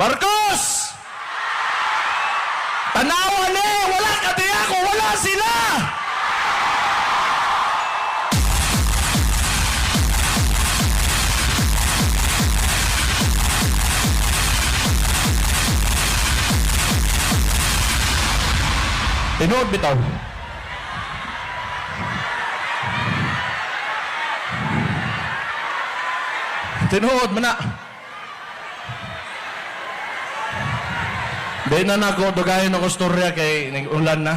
Marcos! Tanawa ni! Wala ka di ako! Wala sila! Tinood bitaw. Tinood man na. Di na ako dugayin ako storya kay ulan na.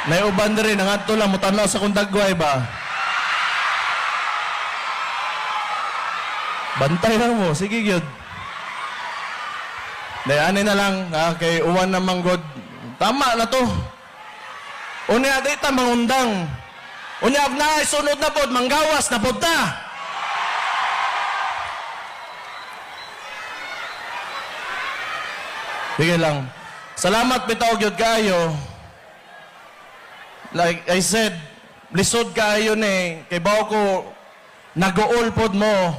Naiuban na rin, nangadto lang, mutanaw sa kong dagway ba? Bantay lang mo, sige yun. Dayani na lang, kay uwan na manggod. Tama na to. Unya, di ta mangundang. Unya, na sunod na pod, manggawas na pod ta. Sige lang. Salamat bitaw gyud kaayo. Like I said, lisod kaayo ni kay bawo ko nag-uol pod mo.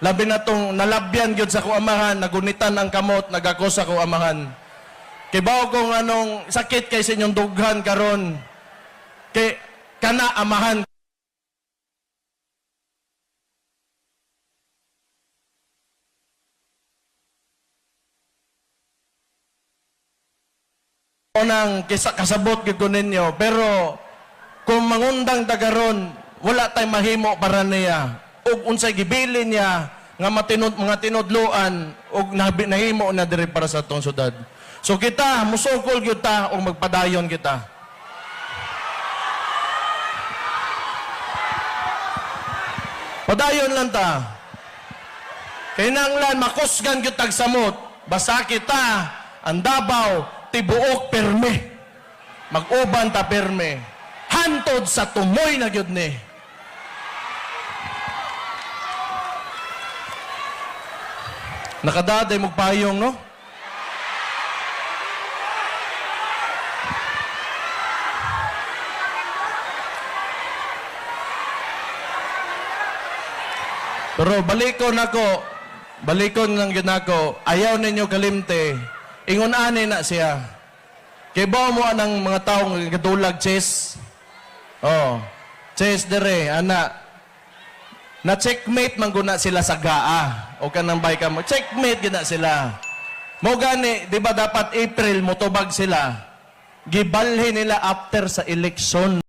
Labi na tong nalabyan gyud sa ko amahan, nagunitan ang kamot, nagako sa ko amahan. Kay bawo kong anong sakit kay sa inyong dughan karon. Kay kana amahan nang kasabot gyud ko ninyo, pero kung mangundang tagaron wala tay mahimo para niya ug unsay gibilin niya nga mga tinudloan ug nahimo na diri para sa atong syudad. So kita musukol gyud ta ug magpadayon kita. Padayon lang ta. Kinahanglan makusgan gyud tag samot. Basta kita ang Davao tibuok perme. Mag-uban ta perme. Hantod sa tumoy na gyud ni. Nakadaday magpayong, no? Pero balikon lang yun ako, ayaw ninyo kalimte, ingon ani na siya. Kay ba mo anang mga taong kadulag, Chess? Oh, Chess dire, ana. Na-checkmate man guna sila sa GAA. O kanang bay ka mo, checkmate gina sila. Mo gani, di ba dapat April, motobag sila. Gibalhin nila after sa eleksyon.